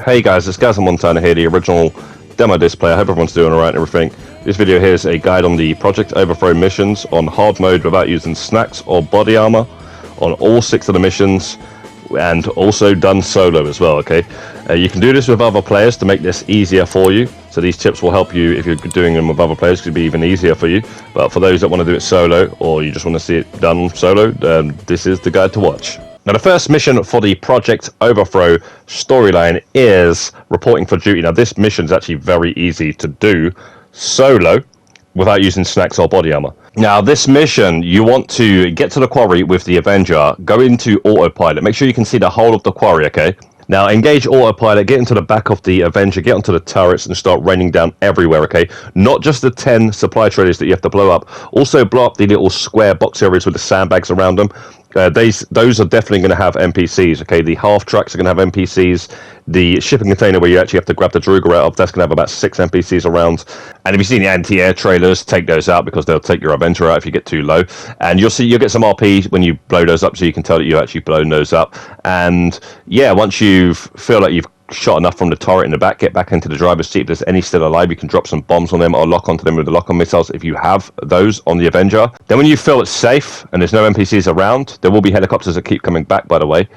Hey guys, it's Gaz and Montana here, the original demo display. I hope everyone's doing alright and everything. This video here is a guide on the Project Overthrow missions on hard mode without using snacks or body armor on all 6 of the missions, and also done solo as well, okay? You can do this with other players to make this easier for you. So these tips will help you if you're doing them with other players, it could be even easier for you. But for those that want to do it solo, or you just want to see it done solo, this is the guide to watch. Now, the first mission for the Project Overthrow storyline is reporting for duty. Now, this mission is actually very easy to do solo without using snacks or body armor. Now, this mission, you want to get to the quarry with the Avenger, go into autopilot, make sure you can see the whole of the quarry, okay? Now, engage autopilot, get into the back of the Avenger, get onto the turrets and start raining down everywhere, okay? Not just the 10 supply trailers that you have to blow up, also blow up the little square box areas with the sandbags around them. Those are definitely going to have NPCs, okay? The half tracks are going to have NPCs. The shipping container where you actually have to grab the Druger out of, that's going to have about 6 NPCs around. And if you see the anti-air trailers, take those out because they'll take your Avenger out if you get too low. And you'll get some RP when you blow those up, so you can tell that you actually blown those up. And yeah, once you feel like you've shot enough from the turret in the back, get back into the driver's seat. If there's any still alive, you can drop some bombs on them or lock onto them with the lock-on missiles if you have those on the Avenger. Then when you feel it's safe and there's no NPCs around, there will be helicopters that keep coming back, by the way.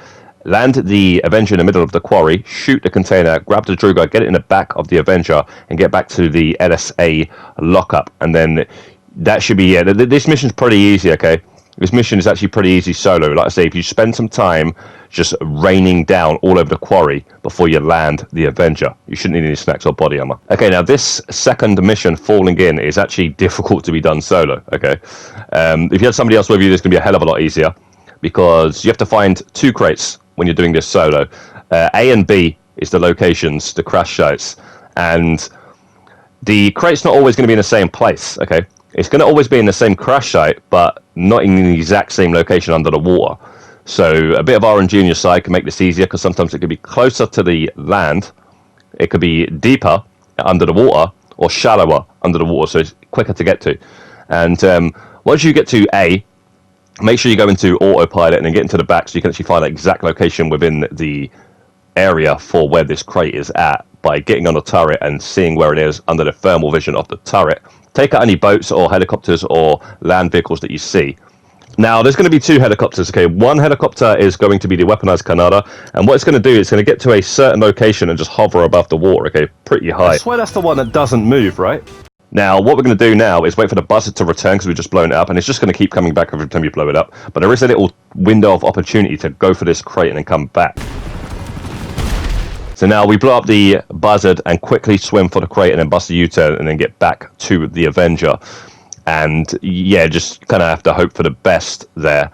Land the Avenger in the middle of the quarry, shoot the container, grab the Druger, get it in the back of the Avenger, and get back to the LSA lockup. And then that should be it. This mission's pretty easy, okay? This mission is actually pretty easy solo. Like I say, if you spend some time just raining down all over the quarry before you land the Avenger, you shouldn't need any snacks or body armor. Okay, now this second mission, Falling In, is actually difficult to be done solo, okay? If you had somebody else with you, this is going to be a hell of a lot easier because you have to find 2 crates when you're doing this solo. A and B is the locations, the crash sites, and the crate's not always going to be in the same place, okay? It's going to always be in the same crash site, but not in the exact same location under the water. So a bit of RNG on your side can make this easier because sometimes it could be closer to the land, it could be deeper under the water, or shallower under the water, so it's quicker to get to. And once you get to A, make sure you go into autopilot and then get into the back so you can actually find the exact location within the area for where this crate is at by getting on the turret and seeing where it is under the thermal vision of the turret. Take out any boats or helicopters or land vehicles that you see. Now, there's going to be 2 helicopters, okay? One helicopter is going to be the weaponized Canada, and what it's going to do is it's going to get to a certain location and just hover above the water, okay? Pretty high. I swear that's the one that doesn't move, right? Now, what we're going to do now is wait for the buzzer to return because we've just blown it up, and it's just going to keep coming back every time you blow it up. But there is a little window of opportunity to go for this crate and then come back. So now we blow up the buzzard and quickly swim for the crate and then bust a U-turn and then get back to the Avenger. And yeah, just kind of have to hope for the best there.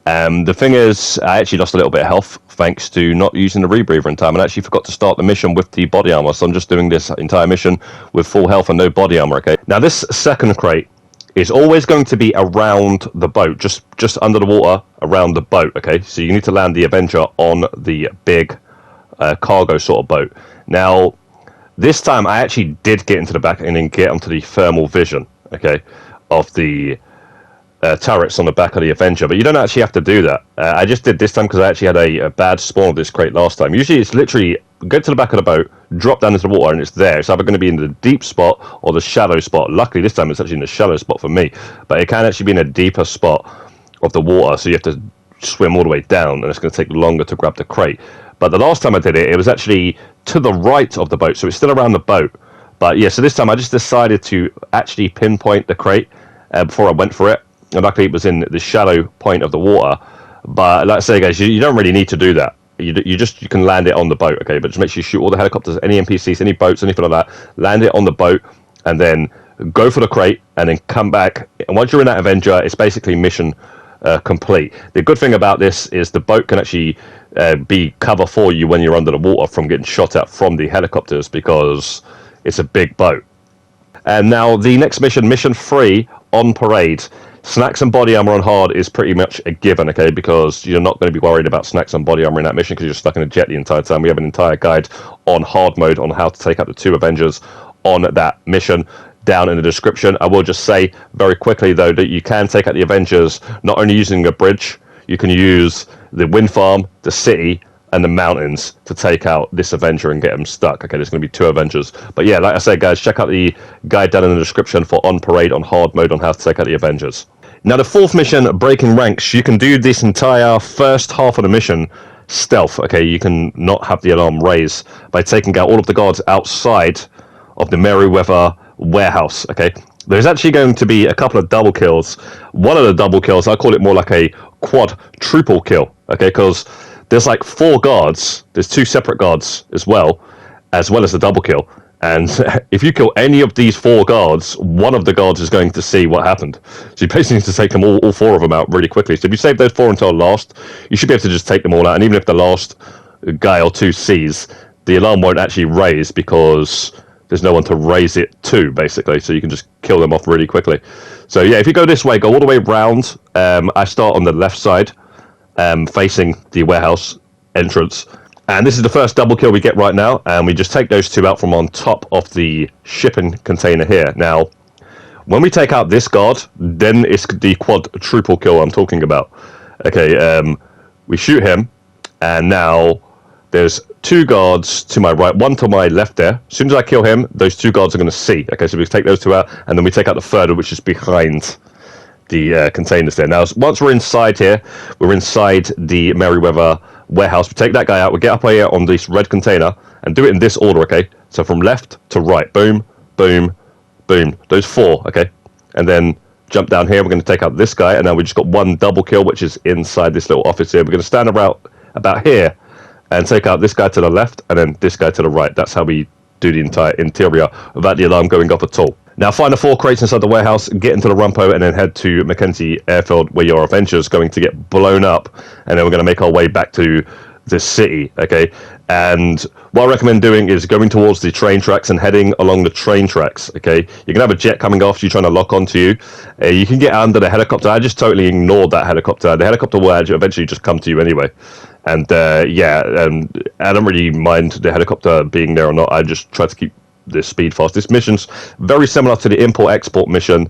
The thing is, I actually lost a little bit of health thanks to not using the rebreather in time, and I actually forgot to start the mission with the body armor. So I'm just doing this entire mission with full health and no body armor, okay? Now this second crate is always going to be around the boat, just under the water around the boat, okay? So you need to land the Avenger on the big cargo sort of boat. Now, this time I actually did get into the back and then get onto the thermal vision, okay, of the turrets on the back of the Avenger, but you don't actually have to do that. I just did this time because I actually had a bad spawn of this crate last time. Usually it's literally go to the back of the boat, drop down into the water, and it's there. It's either going to be in the deep spot or the shallow spot. Luckily this time it's actually in the shallow spot for me, but it can actually be in a deeper spot of the water, so you have to swim all the way down, and it's going to take longer to grab the crate. But the last time I did it, it was actually to the right of the boat, so it's still around the boat. But yeah, so this time I just decided to actually pinpoint the crate before I went for it. And luckily it was in the shallow point of the water. But like I say, guys, you don't really need to do that. You can land it on the boat, okay? But just make sure you shoot all the helicopters, any NPCs, any boats, anything like that. Land it on the boat, and then go for the crate, and then come back. And once you're in that Avenger, it's basically mission complete. The good thing about this is the boat can actually be cover for you when you're under the water from getting shot at from the helicopters because it's a big boat. And now the next mission, mission 3, on parade. Snacks and body armor on hard is pretty much a given, okay, because you're not going to be worried about snacks and body armor in that mission because you're stuck in a jet the entire time. We have an entire guide on hard mode on how to take out the 2 Avengers on that mission down in the description. I will just say very quickly though that you can take out the Avengers not only using a bridge, you can use the wind farm, the city, and the mountains to take out this Avenger and get him stuck. Okay, there's going to be 2 Avengers. But yeah, like I said, guys, check out the guide down in the description for On Parade on hard mode on how to take out the Avengers. Now, the 4th mission, Breaking Ranks, you can do this entire first half of the mission stealth. Okay, you can not have the alarm raise by taking out all of the guards outside of the Merryweather warehouse. Okay, there's actually going to be a couple of double kills. One of the double kills, I call it more like a quadruple kill. Okay, because there's like 4 guards, there's 2 separate guards as well as the double kill. And if you kill any of these 4 guards, one of the guards is going to see what happened. So you basically need to take them all 4 of them out really quickly. So if you save those 4 until last, you should be able to just take them all out. And even if the last guy or 2 sees, the alarm won't actually raise because there's no one to raise it to, basically. So you can just kill them off really quickly. So yeah, if you go this way, go all the way round. I start on the left side, facing the warehouse entrance. And this is the first double kill we get right now, and we just take those 2 out from on top of the shipping container here. Now, when we take out this guard, then it's the quadruple kill I'm talking about. Okay, we shoot him, and now there's 2 guards to my right, 1 to my left there. As soon as I kill him, those 2 guards are going to see. Okay, so we take those 2 out, and then we take out the 3rd, which is behind the containers there. Now, once we're inside here, we're inside the Merryweather warehouse. We take that guy out, we get up here on this red container and do it in this order. Okay, so from left to right, boom, boom, boom, those 4. Okay, and then jump down here. We're going to take out this guy, and now we just got 1 double kill, which is inside this little office here. We're going to stand around about here and take out this guy to the left and then this guy to the right. That's how we do the entire interior without the alarm going off at all. Now, find the 4 crates inside the warehouse, get into the Rumpo, and then head to Mackenzie Airfield, where your Avengers going to get blown up, and then we're going to make our way back to the city. Okay, and what I recommend doing is going towards the train tracks and heading along the train tracks. Okay, you can have a jet coming after you trying to lock onto you. You can get under the helicopter. I just totally ignored that helicopter. The helicopter will eventually just come to you anyway. And yeah, I don't really mind the helicopter being there or not. I just try to keep the speed fast. This mission's very similar to the import-export mission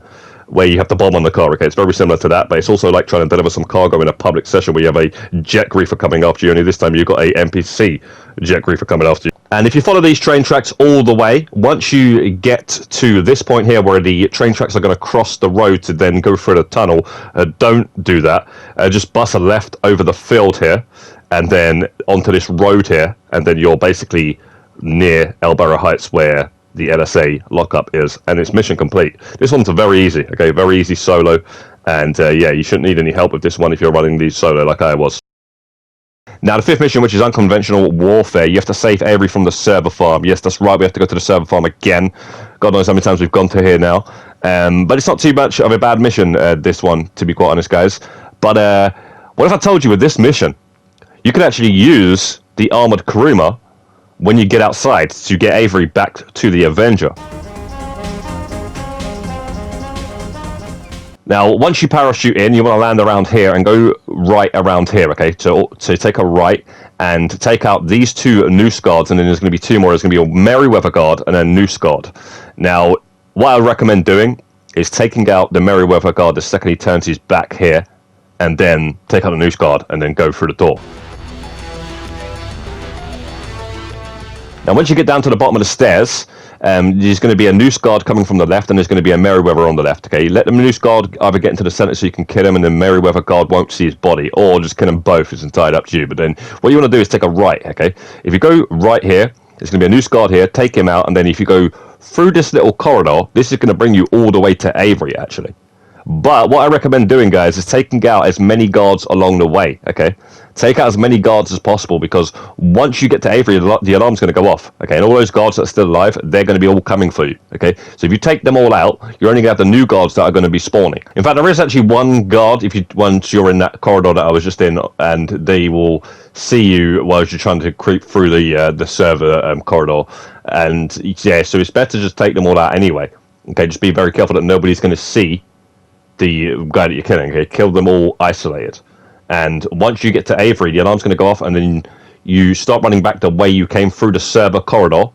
where you have to bomb on the car. Okay, it's very similar to that, but it's also like trying to deliver some cargo in a public session where you have a jet griefer coming after you, only this time you've got a NPC jet griefer coming after you. And if you follow these train tracks all the way, once you get to this point here where the train tracks are going to cross the road to then go through the tunnel, don't do that. Just bust a left over the field here and then onto this road here, and then you're basically near El Barra Heights where the LSA lockup is, and it's mission complete. This one's very easy. Okay, very easy solo, and yeah, you shouldn't need any help with this one if you're running these solo like I was. Now, the 5th mission, which is Unconventional Warfare, you have to save Avery from the server farm. Yes, that's right, we have to go to the server farm again. God knows how many times we've gone to here now. But it's not too much of a bad mission, this one, to be quite honest, guys. But what if I told you with this mission, you can actually use the armored Kuruma when you get outside to get Avery back to the Avenger. Now, once you parachute in, you want to land around here and go right around here, okay? So take a right and take out these 2 Noose guards, and then there's going to be 2 more. There's going to be a Merryweather guard and a Noose guard. Now, what I recommend doing is taking out the Merryweather guard the second he turns his back here, and then take out the Noose guard and then go through the door. Now, once you get down to the bottom of the stairs, there's going to be a Noose guard coming from the left, and there's going to be a Merryweather on the left. Okay, let the Noose guard either get into the center so you can kill him, and the Merryweather guard won't see his body, or just kill them both. It's entirely up to you. But then what you want to do is take a right. Okay, if you go right here, there's going to be a Noose guard here. Take him out, and then if you go through this little corridor, this is going to bring you all the way to Avery, actually. But what I recommend doing, guys, is taking out as many guards along the way, okay? Take out as many guards as possible, because once you get to Avery, the alarm's going to go off, okay? And all those guards that are still alive, they're going to be all coming for you, okay? So if you take them all out, you're only going to have the new guards that are going to be spawning. In fact, there is actually 1 guard, once you're in that corridor that I was just in, and they will see you while you're trying to creep through the server corridor. And yeah, so it's better to just take them all out anyway, okay? Just be very careful that nobody's going to see the guy that you're killing. Okay, kill them all isolated, and once you get to Avery, the alarm's going to go off, and then you start running back the way you came through the server corridor,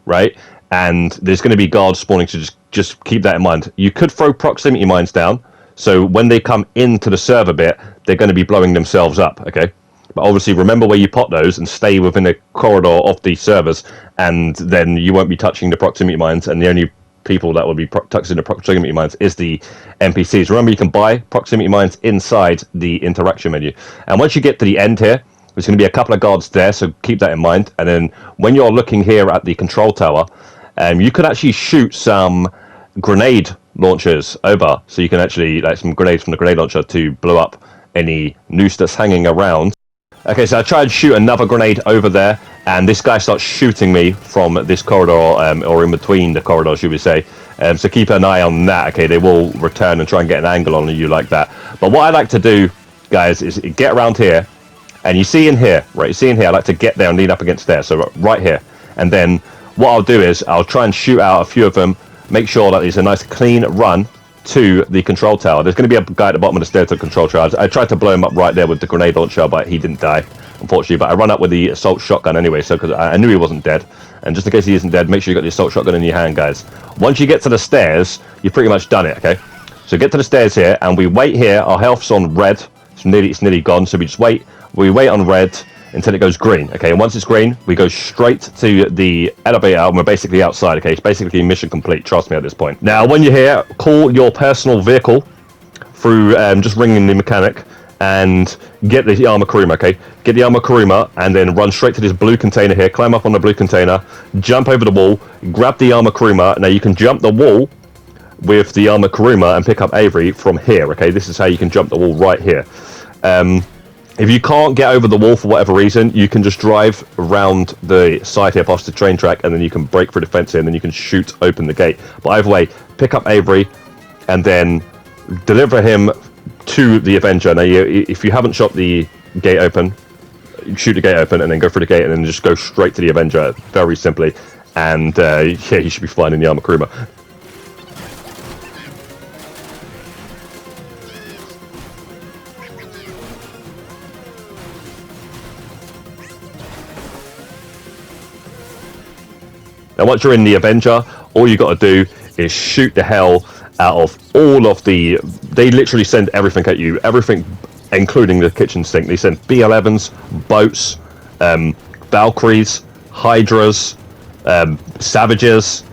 right? And there's going to be guards spawning, so just keep that in mind. You could throw proximity mines down, so when they come into the server bit, they're going to be blowing themselves up, okay? But obviously, remember where you pot those and stay within the corridor of the servers, and then you won't be touching the proximity mines, and the only people that will be touching the proximity mines is the NPCs. Remember, you can buy proximity mines inside the interaction menu. And once you get to the end here, there's going to be a couple of guards there, so keep that in mind. And then when you're looking here at the control tower, you could actually shoot some grenade launchers over, so you can actually like some grenades from the grenade launcher to blow up any noose that's hanging around. Okay, so I tried to shoot another grenade over there, and this guy starts shooting me from this corridor, or in between the corridors, you would say. So keep an eye on that. Okay, they will return and try and get an angle on you like that. But what I like to do, guys, is get around here, and you see in here, right? You see in here, I like to get there and lean up against there. So right here, and then what I'll do is I'll try and shoot out a few of them. Make sure that there's a nice clean run to the control tower. There's going to be a guy at the bottom of the stairs to the control tower. I tried to blow him up right there with the grenade launcher, but he didn't die, unfortunately. But I run up with the assault shotgun anyway, so because I knew he wasn't dead. And just in case he isn't dead, make sure you got the assault shotgun in your hand, guys. Once you get to the stairs, you've pretty much done it, okay? So get to the stairs here, and we wait here. Our health's on red. It's nearly gone, so we just wait. We wait on red until it goes green, okay? And once it's green, we go straight to the elevator, and we're basically outside, okay? It's basically mission complete, trust me at this point. Now, when you're here, call your personal vehicle through just ringing the mechanic and get the Armour Kuruma, okay? Get the Armour Kuruma and then run straight to this blue container here, climb up on the blue container, jump over the wall, grab the Armour Kuruma. Now, you can jump the wall with the Armour Kuruma and pick up Avery from here, okay? This is how you can jump the wall right here. If you can't get over the wall for whatever reason, you can just drive around the side here past the train track, and then you can break through the fence here, and then you can shoot open the gate. But either way, pick up Avery and then deliver him to the Avenger. Now, if you haven't shot the gate open, shoot the gate open and then go through the gate and then just go straight to the Avenger, very simply. And yeah, you should be fine in the Armour Kuruma. Now, once you're in the Avenger, all you got to do is shoot the hell out of all of the... They literally send everything at you, everything, including the kitchen sink. They send B-11s, boats, Valkyries, Hydras, Savages,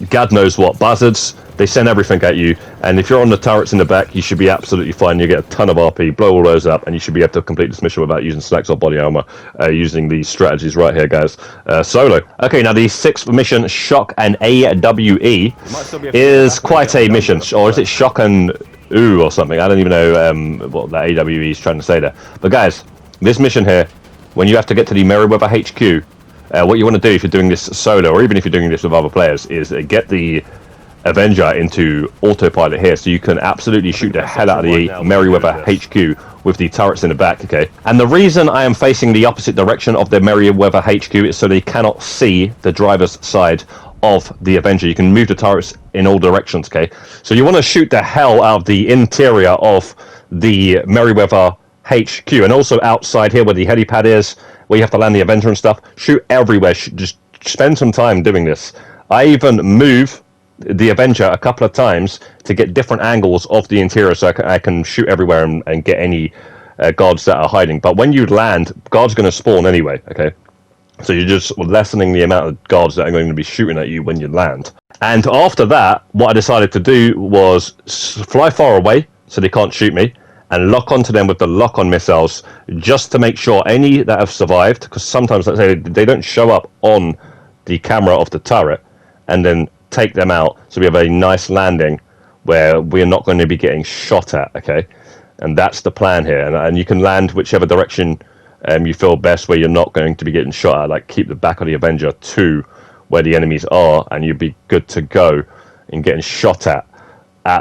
God knows what, buzzards. They send everything at you, and if you're on the turrets in the back, you should be absolutely fine. You get a ton of RP, blow all those up, and you should be able to complete this mission without using snacks or body armor, using these strategies right here, guys. Solo. Okay, now the 6th mission, Shock and AWE, is quite a mission. Or is it Shock and Ooh or something? I don't even know what that AWE is trying to say there. But guys, this mission here, when you have to get to the Merryweather HQ, what you want to do if you're doing this solo, or even if you're doing this with other players, is get the Avenger into autopilot here, so you can absolutely shoot the hell out of the Merryweather HQ with the turrets in the back, okay? And the reason I am facing the opposite direction of the Merryweather HQ is so they cannot see the driver's side of the Avenger. You can move the turrets in all directions, okay? So you want to shoot the hell out of the interior of the Merryweather HQ, and also outside here where the helipad is, where you have to land the Avenger and stuff. Shoot everywhere. Just spend some time doing this. I even move the Avenger a couple of times to get different angles of the interior, so I can shoot everywhere and get any guards that are hiding. But when you land, guards are going to spawn anyway, okay? So you're just lessening the amount of guards that are going to be shooting at you when you land. And after that, what I decided to do was fly far away so they can't shoot me, and lock onto them with the lock-on missiles, just to make sure any that have survived, because sometimes, let's say, they don't show up on the camera of the turret, and then take them out, so we have a nice landing where we're not going to be getting shot at, okay? And that's the plan here, and you can land whichever direction you feel best, where you're not going to be getting shot at. Like, keep the back of the Avenger to where the enemies are, and you'll be good to go in getting shot at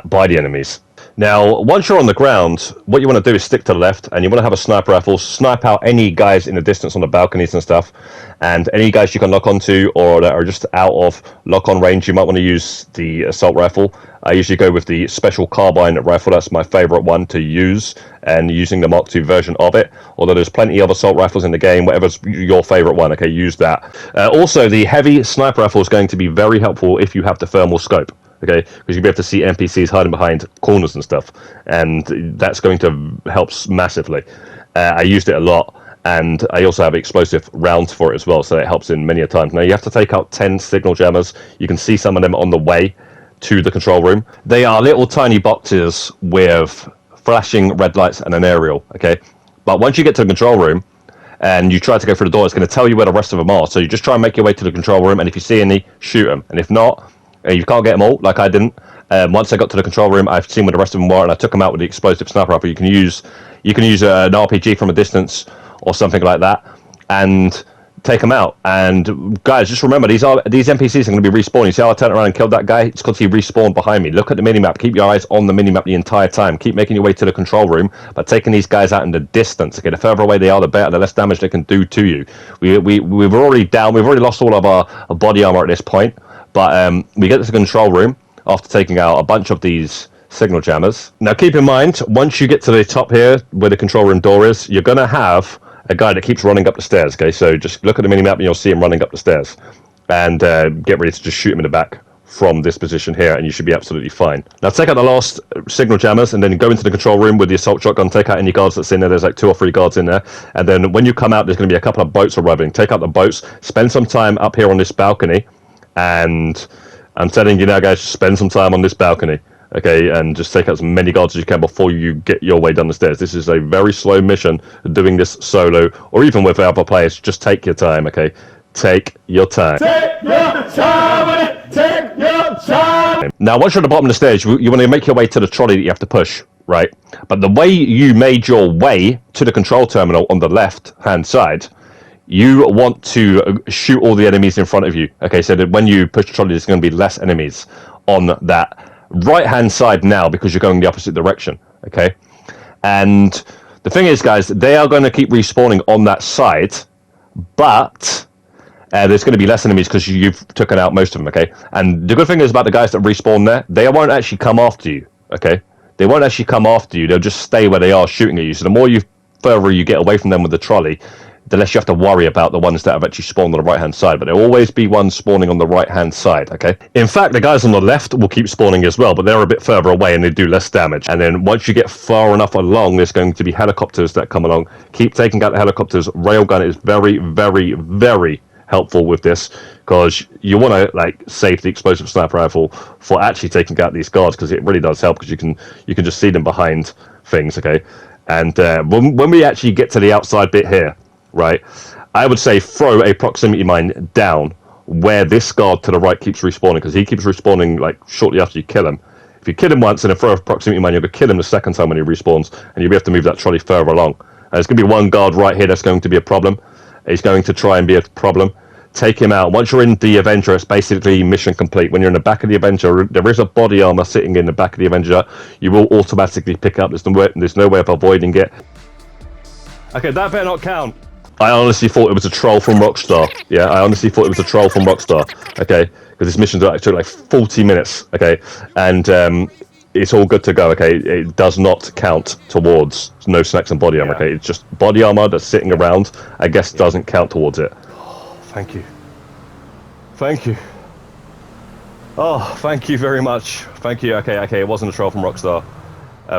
by the enemies. Now, once you're on the ground, what you want to do is stick to the left, and you want to have a sniper rifle, snipe out any guys in the distance on the balconies and stuff, and any guys you can lock onto or that are just out of lock-on range. You might want to use the assault rifle. I usually go with the special carbine rifle. That's my favorite one to use, and using the Mark II version of it, although there's plenty of assault rifles in the game. Whatever's your favorite one, okay, use that. Also, the heavy sniper rifle is going to be very helpful if you have the thermal scope. Okay, because you'll be able to see NPCs hiding behind corners and stuff, and that's going to help massively. I used it a lot, and I also have explosive rounds for it as well, so it helps in many a times. Now you have to take out 10 signal jammers. You can see some of them on the way to the control room. They are little tiny boxes with flashing red lights and an aerial, okay? But once you get to the control room and you try to go through the door, it's going to tell you where the rest of them are. So you just try and make your way to the control room, and if you see any, shoot them. And if not, and you can't get them all, like I didn't, once I got to the control room, I've seen where the rest of them were, and I took them out with the explosive sniper rifle. You can use an RPG from a distance or something like that, and take them out. And guys, just remember, these NPCs are going to be respawning. You see how I turned around and killed that guy? It's because he respawned behind me. Look at the minimap. Keep your eyes on the minimap the entire time. Keep making your way to the control room, but taking these guys out in the distance. Okay, the further away they are, the better, the less damage they can do to you. We've already lost all of our body armor at this point, but we get to the control room after taking out a bunch of these signal jammers. Now keep in mind, once you get to the top here where the control room door is, you're going to have a guy that keeps running up the stairs. Okay, so just look at the minimap and you'll see him running up the stairs, and get ready to just shoot him in the back from this position here, and you should be absolutely fine. Now take out the last signal jammers and then go into the control room with the assault shotgun. Take out any guards that's in there. There's like 2 or 3 guards in there, and then when you come out, there's going to be a couple of boats arriving. Take out the boats, spend some time up here on this balcony, and I'm telling you now, guys, spend some time on this balcony. Okay, and just take out as many guards as you can before you get your way down the stairs. This is a very slow mission. Doing this solo, or even with other players, just take your time, okay? Take your time. Take your time, take your time! Now, once you're at the bottom of the stairs, you want to make your way to the trolley that you have to push, right? But the way you made your way to the control terminal on the left-hand side, you want to shoot all the enemies in front of you. Okay, so that when you push the trolley, there's going to be less enemies on that right-hand side now, because you're going the opposite direction, okay? And the thing is, guys, they are going to keep respawning on that side, but there's going to be less enemies because you've taken out most of them, okay? And the good thing is about the guys that respawn there, they won't actually come after you, okay? They won't actually come after you. They'll just stay where they are shooting at you. So the more further you get away from them with the trolley, the less you have to worry about the ones that have actually spawned on the right-hand side. But there'll always be one spawning on the right-hand side, okay? In fact, the guys on the left will keep spawning as well, but they're a bit further away and they do less damage. And then once you get far enough along, there's going to be helicopters that come along. Keep taking out the helicopters. Railgun is very, very, very helpful with this, because you want to save the explosive sniper rifle for actually taking out these guards, because it really does help, because you can just see them behind things, okay? And when we actually get to the outside bit here, right, I would say throw a proximity mine down where this guard to the right keeps respawning, because he keeps respawning shortly after you kill him. If you kill him once and then throw a proximity mine, you're going to kill him the second time when he respawns, and you'll be able to move that trolley further along. There's going to be one guard right here that's going to be a problem. He's going to try and be a problem. Take him out. Once you're in the Avenger, it's basically mission complete. When you're in the back of the Avenger, there is a body armor sitting in the back of the Avenger. You will automatically pick up. There's no way of avoiding it. Okay, that better not count. I honestly thought it was a troll from Rockstar. Yeah, I honestly thought it was a troll from Rockstar. Okay, because this mission took like 40 minutes. Okay, and it's all good to go. Okay, it does not count towards no snacks and body armor. Okay, it's just body armor that's sitting around. I guess doesn't count towards it. Oh, thank you. Thank you. Oh, thank you very much. Thank you. Okay, it wasn't a troll from Rockstar.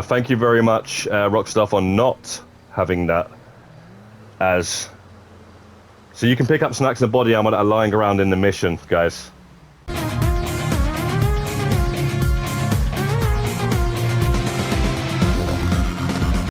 Thank you very much, Rockstar, for not having that as... So you can pick up snacks and body armor that are lying around in the mission, guys.